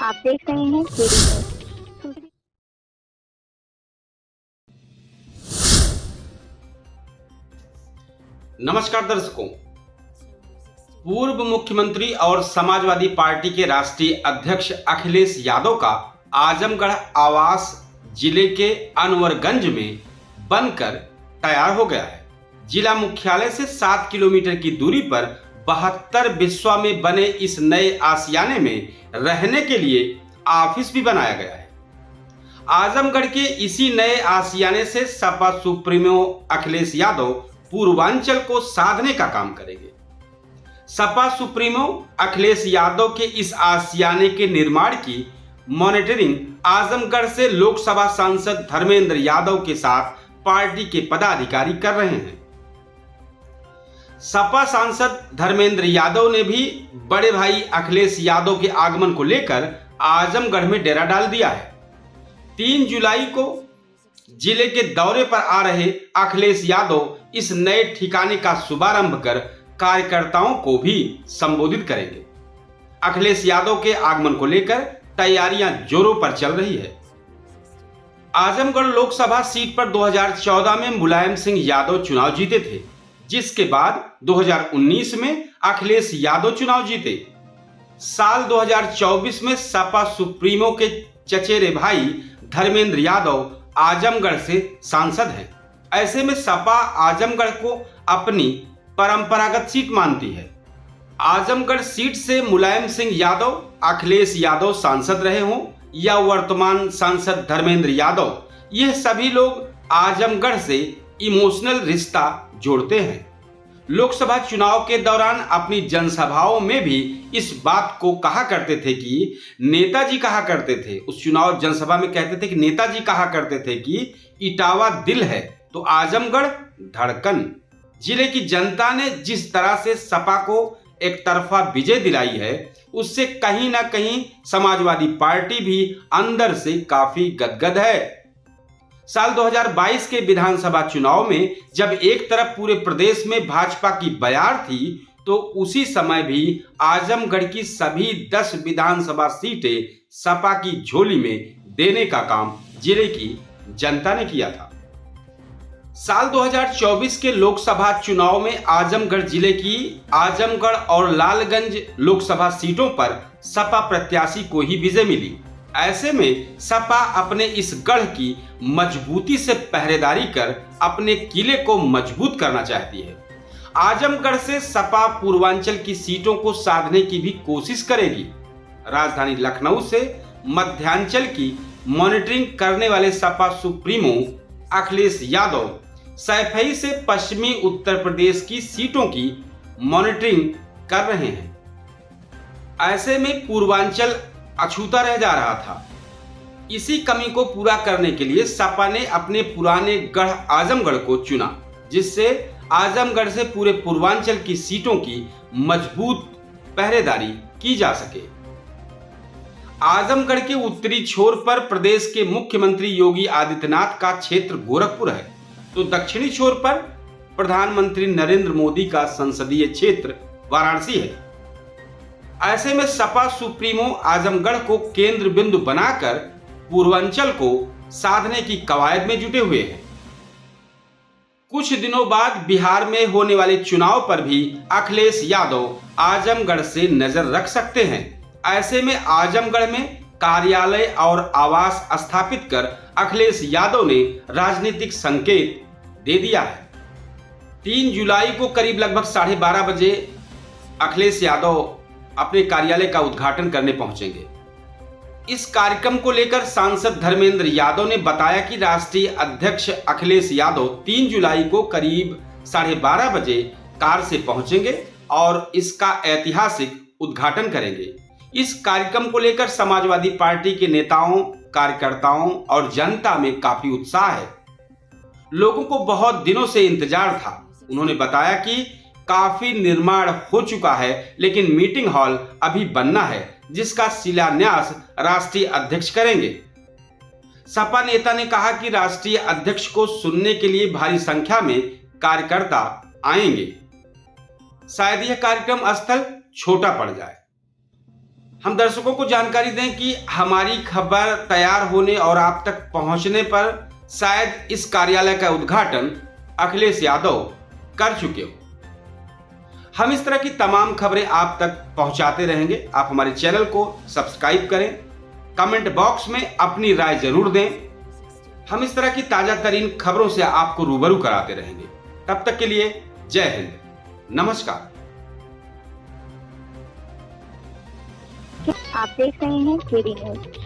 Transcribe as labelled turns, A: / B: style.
A: आप देख रहे हैं केडी न्यूज़।
B: नमस्कार दर्शकों, पूर्व मुख्यमंत्री और समाजवादी पार्टी के राष्ट्रीय अध्यक्ष अखिलेश यादव का आजमगढ़ आवास जिले के अनवरगंज में बनकर तैयार हो गया है। जिला मुख्यालय से 7 किलोमीटर की दूरी पर 72 बिस्वा में बने इस नए आशियाने में रहने के लिए ऑफिस भी बनाया गया है। आजमगढ़ के इसी नए आशियाने से सपा सुप्रीमो अखिलेश यादव पूर्वांचल को साधने का काम करेंगे। सपा सुप्रीमो अखिलेश यादव के इस आशियाने के निर्माण की मॉनिटरिंग आजमगढ़ से लोकसभा सांसद धर्मेंद्र यादव के साथ पार्टी के पदाधिकारी कर रहे हैं। सपा सांसद धर्मेंद्र यादव ने भी बड़े भाई अखिलेश यादव के आगमन को लेकर आजमगढ़ में डेरा डाल दिया है। 3 जुलाई को जिले के दौरे पर आ रहे अखिलेश यादव इस नए ठिकाने का शुभारंभ कर कार्यकर्ताओं को भी संबोधित करेंगे। अखिलेश यादव के आगमन को लेकर तैयारियां जोरों पर चल रही है। आजमगढ़ लोकसभा सीट पर 2014 में मुलायम सिंह यादव चुनाव जीते थे, जिसके बाद 2019 में अखिलेश यादव चुनाव जीते। साल 2024 में सपा सुप्रीमो के चचेरे भाई धर्मेंद्र यादव आजमगढ़ से सांसद हैं। ऐसे में सपा आजमगढ़ को अपनी परंपरागत सीट मानती है। आजमगढ़ सीट से मुलायम सिंह यादव, अखिलेश यादव सांसद रहे हों या वर्तमान सांसद धर्मेंद्र यादव, यह सभी लोग आजमगढ़ से इमोशनल रिश्ता जोड़ते हैं। लोकसभा चुनाव के दौरान अपनी जनसभाओं में भी इस बात को कहा करते थे कि नेताजी कहा करते थे, उस चुनाव जनसभा में कहते थे कि नेताजी कहा करते थे कि इटावा दिल है तो आजमगढ़ धड़कन। जिले की जनता ने जिस तरह से सपा को एक तरफा विजय दिलाई है, उससे कहीं ना कहीं समाजवादी पार्टी भी अंदर से काफी गदगद है। साल 2022 के विधानसभा चुनाव में जब एक तरफ पूरे प्रदेश में भाजपा की बयार थी, तो उसी समय भी आजमगढ़ की सभी 10 विधानसभा सीटें सपा की झोली में देने का काम जिले की जनता ने किया था। साल 2024 के लोकसभा चुनाव में आजमगढ़ जिले की आजमगढ़ और लालगंज लोकसभा सीटों पर सपा प्रत्याशी को ही विजय मिली। ऐसे में सपा अपने इस गढ़ की मजबूती से पहरेदारी कर अपने किले को मजबूत करना चाहती है। आजमगढ़ से सपा पूर्वांचल की सीटों को साधने की भी कोशिश करेगी। राजधानी लखनऊ से मध्यांचल की मॉनिटरिंग करने वाले सपा सुप्रीमो अखिलेश यादव सैफई से पश्चिमी उत्तर प्रदेश की सीटों की मॉनिटरिंग कर रहे हैं। ऐसे में पूर्वांचल अछूता रह जा रहा था। इसी कमी को पूरा करने के लिए सपा ने अपने पुराने गढ़ आजमगढ़ को चुना, जिससे आजमगढ़ से पूरे पूर्वांचल की सीटों की मजबूत पहरेदारी की जा सके। आजमगढ़ के उत्तरी छोर पर प्रदेश के मुख्यमंत्री योगी आदित्यनाथ का क्षेत्र गोरखपुर है, तो दक्षिणी छोर पर प्रधानमंत्री नरेंद्र मोदी का संसदीय क्षेत्र वाराणसी है। ऐसे में सपा सुप्रीमो आजमगढ़ को केंद्र बिंदु बनाकर पूर्वांचल को साधने की कवायद में जुटे हुए हैं। कुछ दिनों बाद बिहार में होने वाले चुनाव पर भी अखिलेश यादव आजमगढ़ से नजर रख सकते हैं। ऐसे में आजमगढ़ में कार्यालय और आवास स्थापित कर अखिलेश यादव ने राजनीतिक संकेत दे दिया है। 3 जुलाई को करीब लगभग 12:30 बजे अखिलेश यादव अपने कार्यालय का उद्घाटन करने पहुंचेंगे। इस कार्यक्रम को लेकर सांसद धर्मेंद्र यादव ने बताया कि राष्ट्रीय अध्यक्ष अखिलेश यादव 3 जुलाई को करीब 12:30 बजे कार से पहुंचेंगे और इसका ऐतिहासिक उद्घाटन करेंगे। इस कार्यक्रम को लेकर समाजवादी पार्टी के नेताओं, कार्यकर्ताओं और जनता में काफी उत्साह है। लोगों को बहुत दिनों से इंतजार था। उन्होंने बताया कि काफी निर्माण हो चुका है, लेकिन मीटिंग हॉल अभी बनना है, जिसका शिलान्यास राष्ट्रीय अध्यक्ष करेंगे। सपा नेता ने कहा कि राष्ट्रीय अध्यक्ष को सुनने के लिए भारी संख्या में कार्यकर्ता आएंगे। शायद यह कार्यक्रम स्थल छोटा पड़ जाए। हम दर्शकों को जानकारी दें कि हमारी खबर तैयार होने और आप तक पहुंचने पर शायद इस कार्यालय का उद्घाटन अखिलेश यादव कर चुके हो। हम इस तरह की तमाम खबरें आप तक पहुंचाते रहेंगे। आप हमारे चैनल को सब्सक्राइब करें, कमेंट बॉक्स में अपनी राय जरूर दें। हम इस तरह की ताजा तरीन खबरों से आपको रूबरू कराते रहेंगे। तब तक के लिए जय हिंद, नमस्कार।
A: आप देख रहे हैं केडी न्यूज।